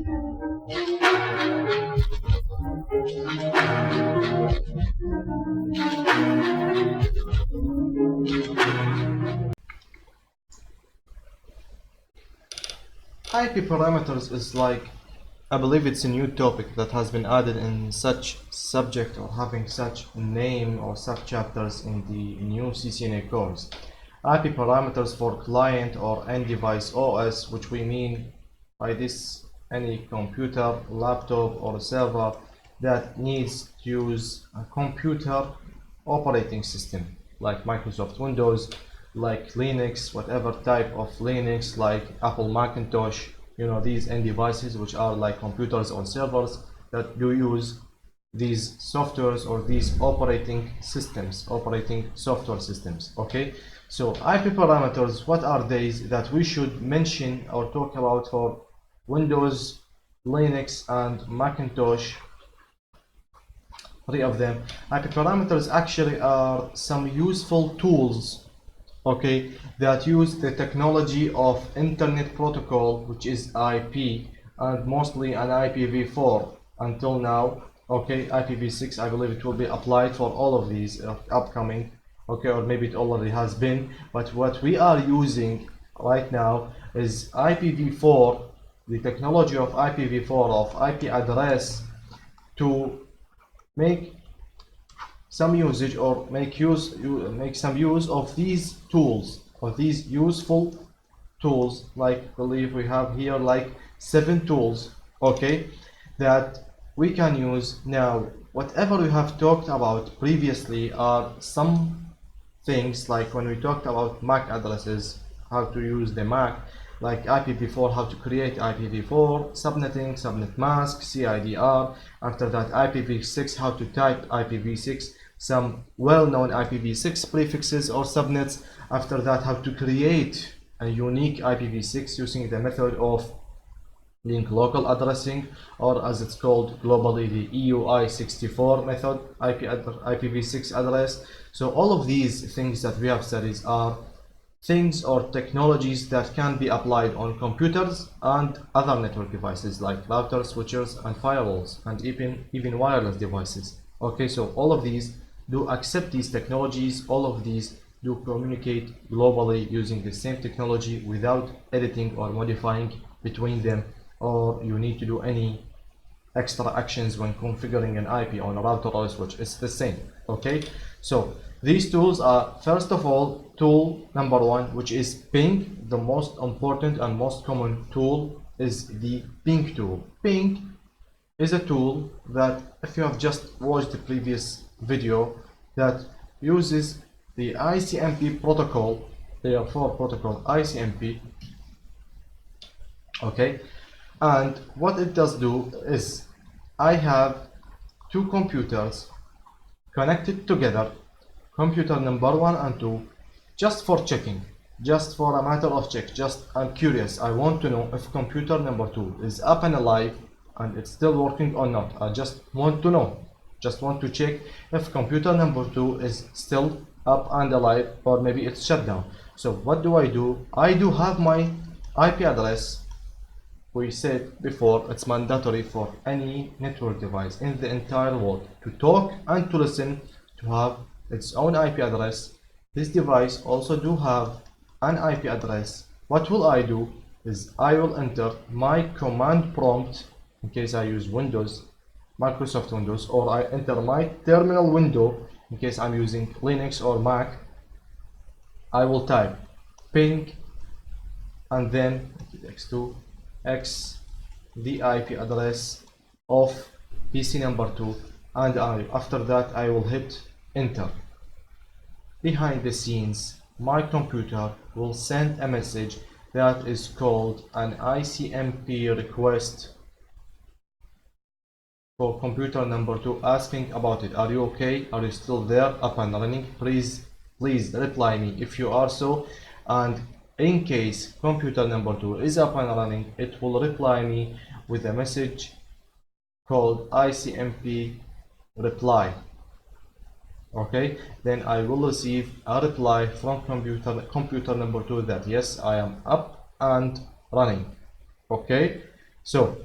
IP parameters is like, I believe it's a new topic that has been added in such subject or having such name or subchapters in the new CCNA course. IP parameters for client or end device OS, which we mean by this any computer, laptop or server that needs to use a computer operating system like Microsoft Windows, like Linux, whatever type of Linux, like Apple Macintosh, you know, these end devices which are like computers or servers that do use these softwares or these operating software systems. Okay, so IP parameters, what are these that we should mention or talk about for Windows, Linux and Macintosh? Three of them. IP parameters actually are some useful tools, okay, that use the technology of Internet Protocol, which is IP, and mostly an IPv4 until now. Okay, IPv6, I believe it will be applied for all of these upcoming, okay, or maybe it already has been, but what we are using right now is IPv4, the technology of IPv4, of IP address, to make some usage or make some use of these tools, of these useful tools. Like, I believe we have here like 7 tools, okay, that we can use now. Whatever we have talked about previously are some things, like when we talked about MAC addresses, how to use the MAC, like IPv4, how to create IPv4, subnetting, subnet mask, CIDR. After that, IPv6, how to type IPv6, some well-known IPv6 prefixes or subnets. After that, how to create a unique IPv6 using the method of link local addressing, or as it's called globally, the EUI64 method, IPv6 address. So all of these things that we have studied are things or technologies that can be applied on computers and other network devices like routers, switches and firewalls, and even wireless devices. Okay, so all of these do accept these technologies, all of these do communicate globally using the same technology without editing or modifying between them, or you need to do any extra actions when configuring an IP on a router or a switch. It's the same. Okay, so these tools are, first of all, tool number 1, which is ping. The most important and most common tool is the ping tool. Ping is a tool that, if you have just watched the previous video, that uses the ICMP protocol, layer 4 protocol, ICMP. Okay, and what it does do is, I have 2 computers connected together, computer number 1 and 2, just for checking, just for a matter of check, just I'm curious, I want to know if computer number 2 is up and alive and it's still working or not. I just want to know, just want to check if computer number 2 is still up and alive, or maybe it's shut down. So what do? I do have my IP address. We said before, it's mandatory for any network device in the entire world to talk and to listen to have its own IP address. This device also do have an IP address. What will I do is, I will enter my command prompt in case I use Windows, Microsoft Windows, or I enter my terminal window in case I'm using Linux or Mac. I will type ping and then x2 x the IP address of PC number 2, and after that I will hit enter. Behind the scenes, my computer will send a message that is called an ICMP request for computer number 2, asking about it. Are you okay? Are you still there, up and running? Please reply me if you are so. And in case computer number 2 is up and running, it will reply me with a message called ICMP reply. Okay, then I will receive a reply from computer number 2 that yes, I am up and running. Okay, so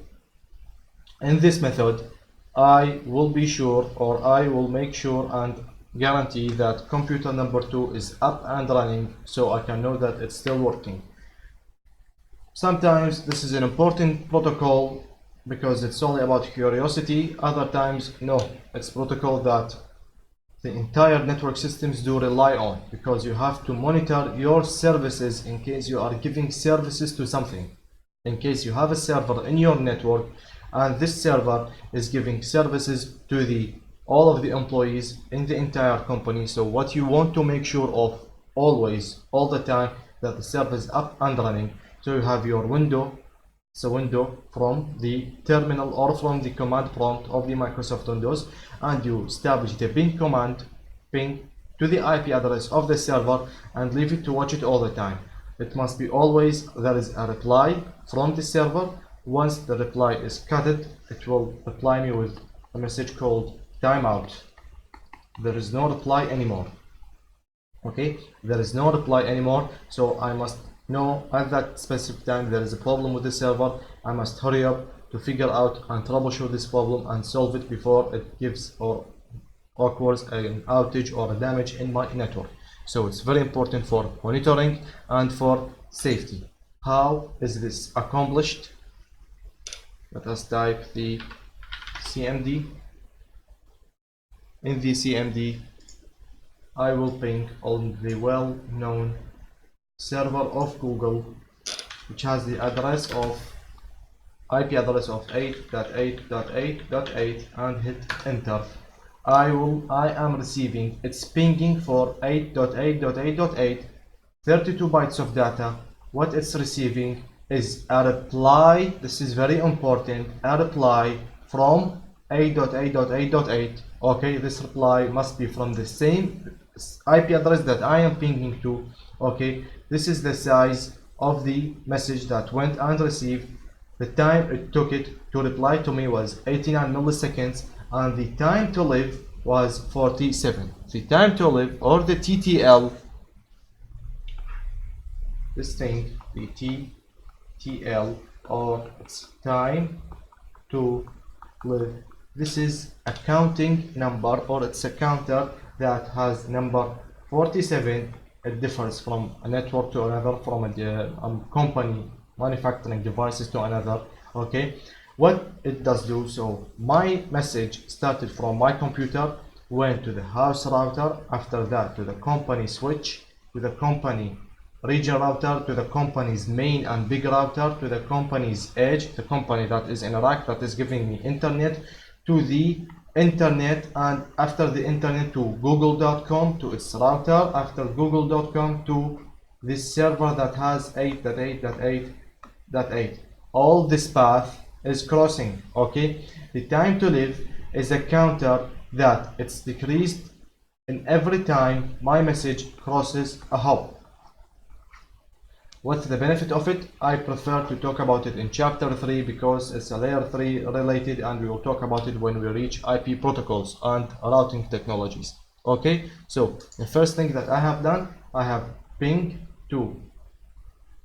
In this method, I will be sure, or I will make sure and guarantee that computer number 2 is up and running, so I can know that it's still working. Sometimes this is an important protocol because it's only about curiosity. Other times, no, it's protocol that the entire network systems do rely on, because you have to monitor your services in case you are giving services to something. In case you have a server in your network and this server is giving services to all of the employees in the entire company, so what you want to make sure of always, all the time, that the server is up and running. So you have your window, it's a window from the terminal or from the command prompt of the Microsoft Windows, and you establish the ping command, ping to the IP address of the server, and leave it to watch it all the time. It must be always there is a reply from the server. Once the reply is cut, it will reply me with a message called timeout. There is no reply anymore. Okay, there is no reply anymore, so I must know at that specific time there is a problem with the server. I must hurry up to figure out and troubleshoot this problem and solve it before it gives or occurs an outage or a damage in my network. So it's very important for monitoring and for safety. How is this accomplished? Let us type the CMD. In the CMD, I will ping on the well-known server of Google, which has the address of IP address of 8.8.8.8 and hit enter. I am receiving, it's pinging for 8.8.8.8, 32 bytes of data. What it's receiving is a reply. This is very important, a reply from 8.8.8.8. okay, this reply must be from the same IP address that I am pinging to. Okay, this is the size of the message that went and received. The time it took it to reply to me was 89 milliseconds, and the time to live was 47. The time to live, or the TTL, this thing, the TTL, or it's time to live, this is a counting number, or it's a counter that has number 47. It differs from a network to another, from a company manufacturing devices to another. Okay, what it does do, so my message started from my computer, went to the house router, after that to the company switch, to the company region router, to the company's main and big router, to the company's edge, the company that is in Iraq that is giving me internet, to the internet, and after the internet to google.com, to its router, after google.com to this server that has 8.8.8.8. all this path is crossing. Okay, the time to live is a counter that it's decreased in every time my message crosses a hop. What's the benefit of it? I prefer to talk about it in chapter 3 because it's a layer 3 related, and we will talk about it when we reach IP protocols and routing technologies. Okay, so the first thing that I have done, I have ping to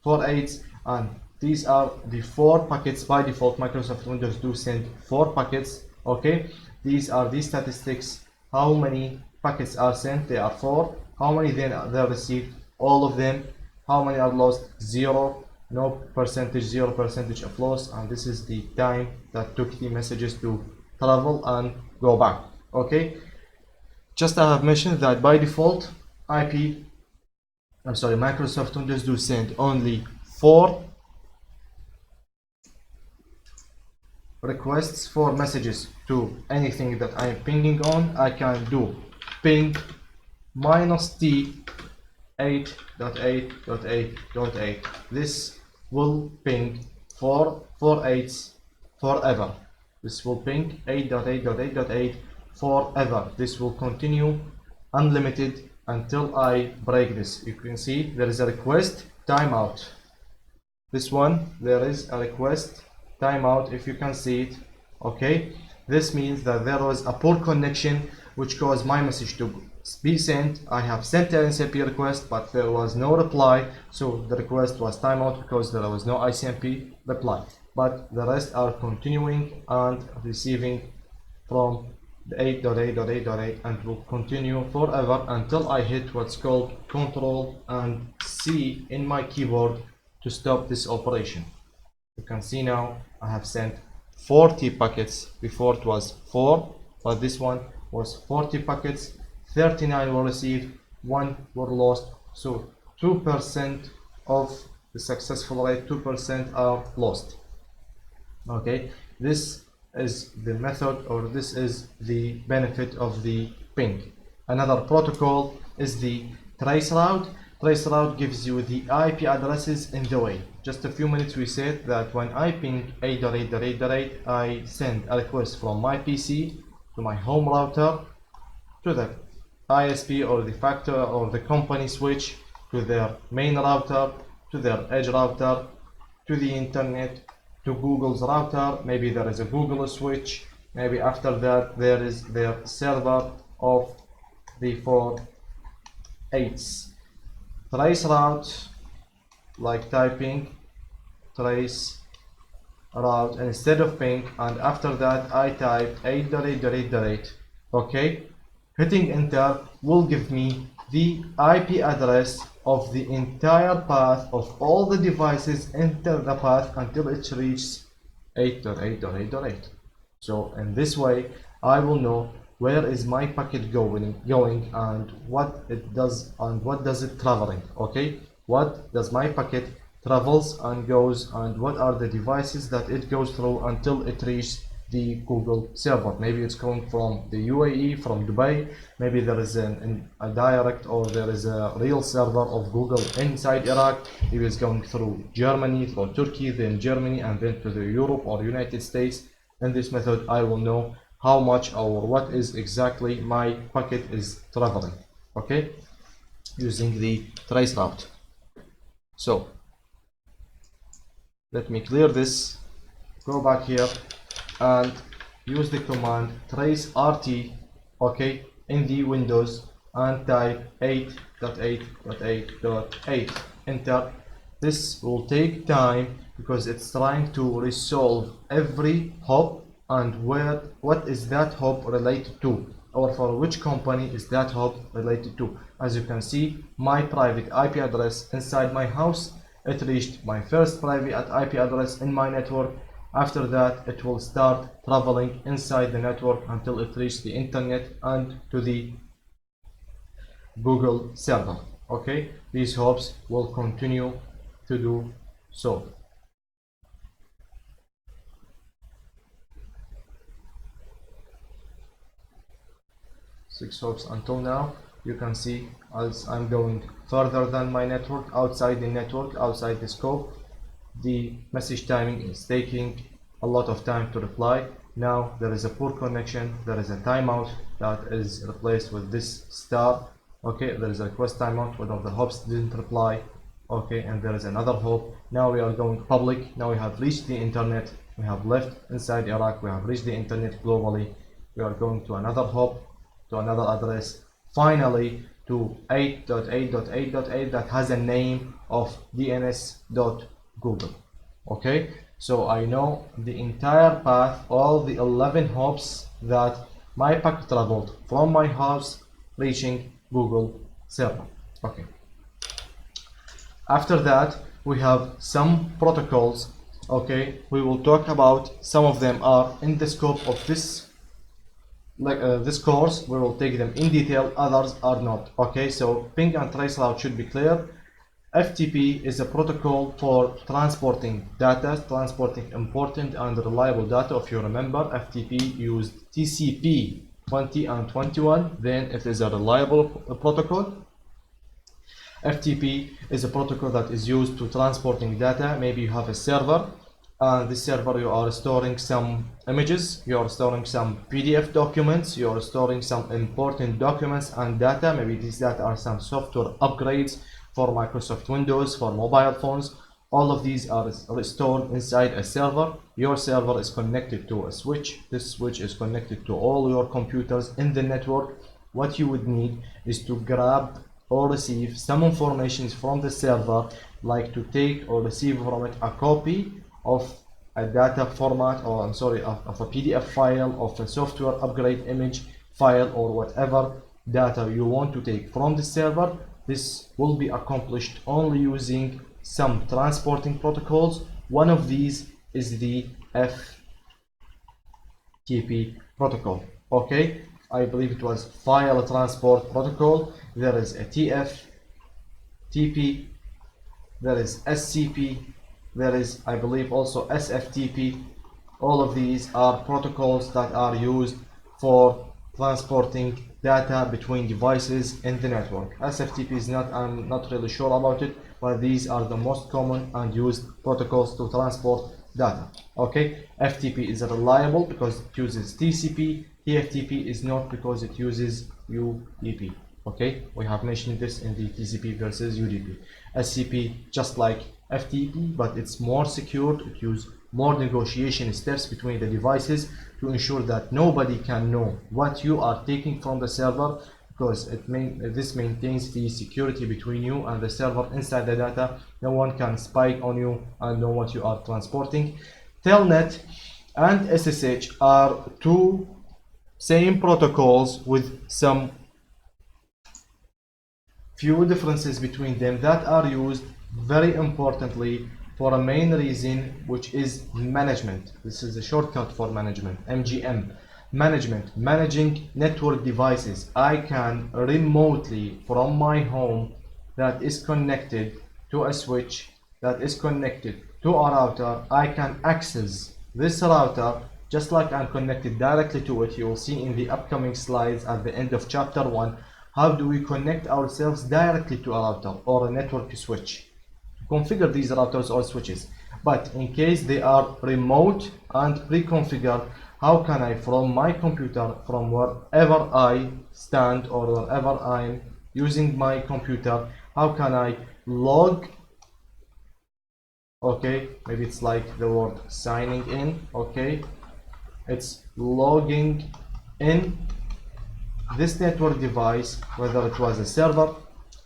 4 8s, and these are the 4 packets. By default, Microsoft Windows do send 4 packets. Okay, these are the statistics. How many packets are sent? They are 4. How many then are received? All of them. How many are lost? 0. No percentage, 0% of loss. And this is the time that took the messages to travel and go back. Okay, just I have mentioned that by default Microsoft Windows do send only 4 requests for messages to anything that I am pinging on. I can do ping -t 8.8.8.8. This will ping 4 8s forever. This will ping 8.8.8.8 forever. This will continue unlimited until I break this. You can see there is a request timeout. This one, there is a request timeout, if you can see it. Okay, this means that there was a poor connection which caused my message to be sent. I have sent an ICMP request, but there was no reply, so the request was timeout because there was no ICMP reply. but the rest are continuing and receiving from the 8.8.8.8 and will continue forever until I hit what's called Control and C in my keyboard to stop this operation. You can see now I have sent 40 packets. Before it was 4, but this one was 40 packets. 39 were received, 1 were lost. So 2% of the successful rate, 2% are lost. Okay, this is the method, or this is the benefit of the ping. Another protocol is the trace route. Trace route gives you the IP addresses in the way. Just a few minutes we said that when I ping 8.8.8.8, I send a request from my PC to my home router, to the ISP or the factory or the company switch, to their main router, to their edge router, to the internet, to Google's router. Maybe there is a Google switch. Maybe after that there is their server of the 4 8s. Trace route, like typing trace route instead of ping, and after that I type 8.8.8.8. okay, hitting enter will give me the IP address of the entire path of all the devices enter the path until it reaches 8.8.8.8. so in this way I will know where is my packet going and what it does and what does it traveling. Okay, what does my packet travels and goes, and what are the devices that it goes through until it reaches the Google server. Maybe it's coming from the UAE, from Dubai. Maybe there is a direct, or there is a real server of Google inside Iraq. Maybe it's going through Germany, through Turkey, then Germany, and then to the Europe or United States. In this method I will know how much or what is exactly my packet is traveling, okay, using the trace route. So let me clear this, go back here and use the command trace rt, okay, in the Windows, and type 8.8.8.8, enter. This will take time because it's trying to resolve every hop and what is that hop related to, or for which company is that hop related to. As you can see, my private IP address inside my house, it reached my first private IP address in my network. After that it will start traveling inside the network until it reaches the internet and to the Google server. Okay, these hops will continue to do so. 6 hops until now. You can see as I'm going further than my network, outside the network, outside the scope, the message timing is taking a lot of time to reply. Now there is a poor connection, there is a timeout that is replaced with this star. Okay, there is a request timeout, one of the hops didn't reply. Okay, and there is another hop. Now we are going public. Now we have reached the internet. We have left inside Iraq. We have reached the internet globally. We are going to another hop, to another address, finally to 8.8.8.8 that has a name of dns.google. Okay, so I know the entire path, all the 11 hops that my packet traveled from my house reaching Google server. Okay, after that we have some protocols. Okay, we will talk about some of them are in the scope of this this course. We will take them in detail, others are not. Okay, so ping and trace route should be clear. FTP is a protocol for transporting data, transporting important and reliable data. If you remember, FTP used TCP 20 and 21, then it is a reliable protocol. FTP is a protocol that is used to transporting data. Maybe you have a server, and this server you are storing some images, you are storing some PDF documents, you are storing some important documents and data. Maybe these data are some software upgrades for Microsoft Windows, for mobile phones. All of these are stored inside a server. Your server is connected to a switch. This switch is connected to all your computers in the network. What you would need is to grab or receive some information from the server, like to take or receive from it a copy of a data format, or I'm sorry, of a PDF file, of a software upgrade image file, or whatever data you want to take from the server, this will be accomplished only using some transporting protocols. One of these is the FTP protocol. Okay, I believe it was file transport protocol. There is a TP, there is SCP, there is, I believe, also SFTP. All of these are protocols that are used for transporting data between devices in the network. SFTP is not, I'm not really sure about it, but these are the most common and used protocols to transport data. Okay, FTP is reliable because it uses TCP. TFTP is not because it uses UDP. Okay, we have mentioned this in the TCP versus UDP. SCP just like FTP, but it's more secured. It uses more negotiation steps between the devices to ensure that nobody can know what you are taking from the server, because this maintains the security between you and the server inside the data. No one can spy on you and know what you are transporting. Telnet and SSH are two same protocols with some few differences between them that are used very importantly for a main reason, which is management. This is a shortcut for management, MGM. Managing network devices. I can remotely from my home that is connected to a switch, that is connected to a router, I can access this router just like I'm connected directly to it. You will see in the upcoming slides at the end of chapter 1 how do we connect ourselves directly to a router or a network switch. Configure these routers or switches, but in case they are remote and pre-configured, how can I from my computer, from wherever I stand or wherever I'm using my computer, how can I log? Okay, maybe it's like the word signing in. Okay, it's logging in this network device, whether it was a server,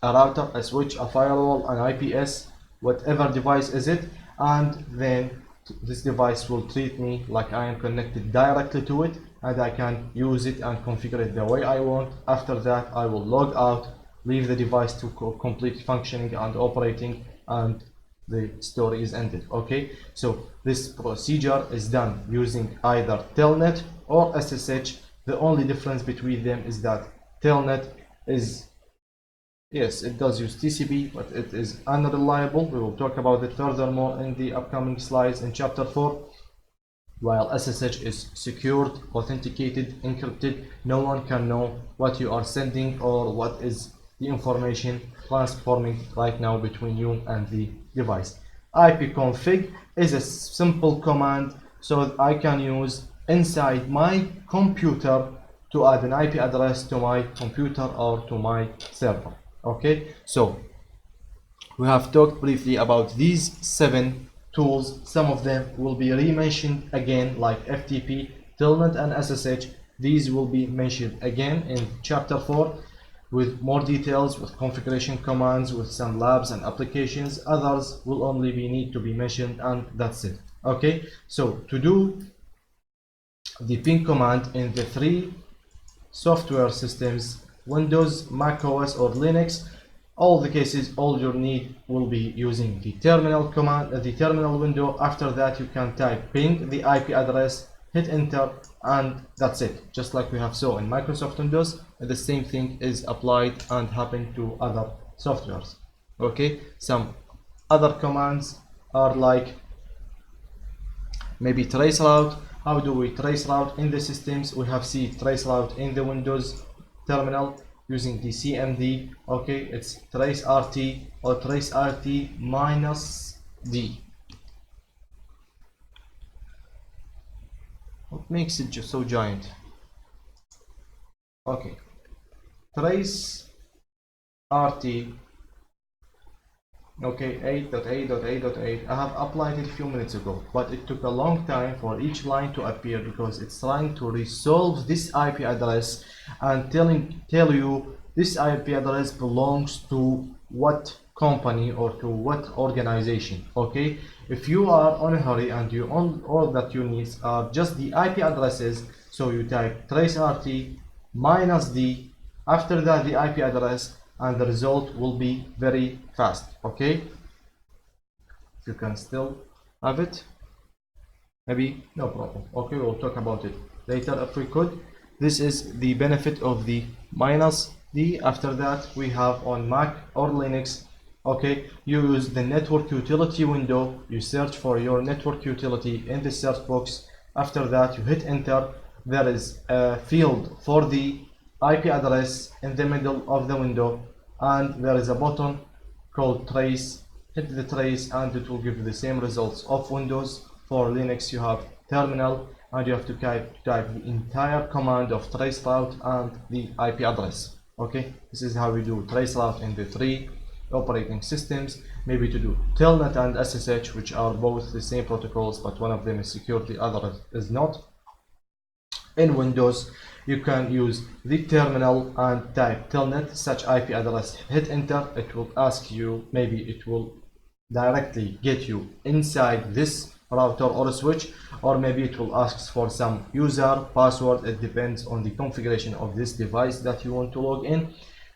a router, a switch, a firewall, an IPS, whatever device is it, and then this device will treat me like I am connected directly to it, and I can use it and configure it the way I want. After that, I will log out, leave the device to complete functioning and operating, and the story is ended. Okay, so this procedure is done using either Telnet or SSH. The only difference between them is that Telnet is, yes, it does use TCP, but it is unreliable. We will talk about it furthermore in the upcoming slides in chapter 4. While SSH is secured, authenticated, encrypted, no one can know what you are sending or what is the information transforming right now between you and the device. ipconfig is a simple command so that I can use inside my computer to add an IP address to my computer or to my server. Okay, so we have talked briefly about these 7 tools. Some of them will be re-mentioned again, like FTP, Telnet and SSH. These will be mentioned again in chapter 4 with more details, with configuration commands, with some labs and applications. Others will only need to be mentioned, and that's it. Okay, so to do the ping command in the 3 software systems, Windows, Mac OS or Linux, all the cases, all you need will be using the terminal command, the terminal window. After that, you can type ping the IP address, hit enter, and that's it. Just like we have saw in Microsoft Windows, the same thing is applied and happen to other softwares. Okay, some other commands are like maybe traceroute. How do we traceroute in the systems? We have traceroute in the Windows terminal using the CMD. Okay, it's traceRT or traceRT minus D. What makes it just so giant? Okay, traceRT. Okay, 8.8.8.8. I have applied it a few minutes ago, but it took a long time for each line to appear because it's trying to resolve this IP address and tell you this IP address belongs to what company or to what organization. Okay, if you are on a hurry and all that you need are just the IP addresses, so you type traceRT minus D, after that the IP address, and the result will be very fast. Okay, you can still have it, maybe, no problem. Okay, we'll talk about it later if we could. This is the benefit of the minus D. After that we have on Mac or Linux. Okay, you use the network utility window, you search for your network utility in the search box. After that you hit enter. There is a field for the IP address in the middle of the window, and there is a button called trace. Hit the trace and it will give you the same results of Windows. For Linux you have terminal, and you have to type the entire command of traceroute and the IP address. Okay, this is how we do traceroute in the 3 operating systems. Maybe to do Telnet and SSH, which are both the same protocols, but one of them is secure, the other is not. In Windows you can use the terminal and type telnet such IP address, hit enter. It will ask you, maybe it will directly get you inside this router or switch, or maybe it will ask for some user password. It depends on the configuration of this device that you want to log in.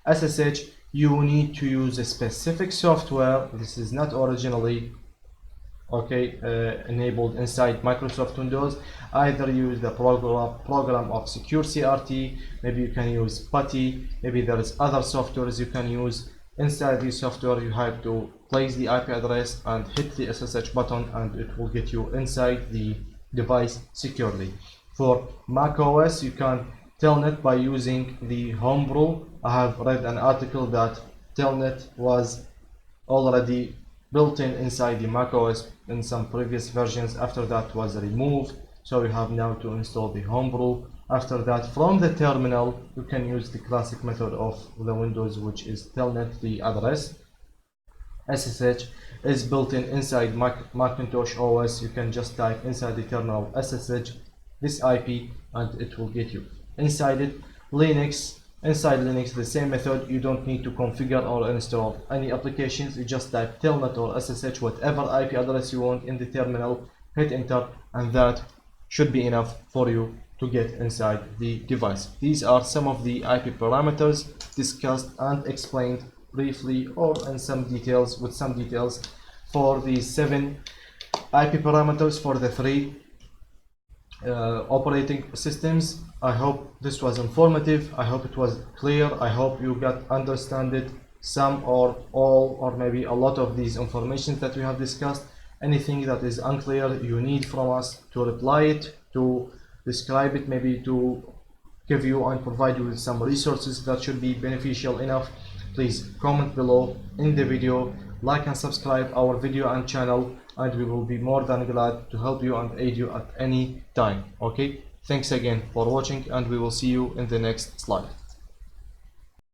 SSH, you need to use a specific software. This is not originally enabled inside Microsoft Windows. Either use the program of secure CRT, maybe you can use PuTTY, maybe there is other softwares you can use. Inside the software you have to place the IP address and hit the SSH button, and it will get you inside the device securely. For Mac OS you can telnet by using the homebrew. I have read an article that telnet was already built in inside the Mac OS in some previous versions. After that was removed, so you have now to install the homebrew. After that, from the terminal you can use the classic method of the Windows, which is telnet the address. SSH is built in inside Macintosh OS. You can just type inside the terminal SSH this IP and it will get you inside it. Inside Linux the same method. You don't need to configure or install any applications. You just type telnet or SSH, whatever IP address you want in the terminal, hit enter, and that should be enough for you to get inside the device. These are some of the IP parameters discussed and explained briefly or in some details, with some details, for the 7 IP parameters for the 3 operating systems. I hope this was informative. I hope it was clear. I hope you got understood some or all or maybe a lot of these information that we have discussed. Anything that is unclear you need from us to reply it, to describe it, maybe to give you and provide you with some resources that should be beneficial enough. Please comment below in the video, like and subscribe our video and channel, and we will be more than glad to help you and aid you at any time. Okay, thanks again for watching, and we will see you in the next slide.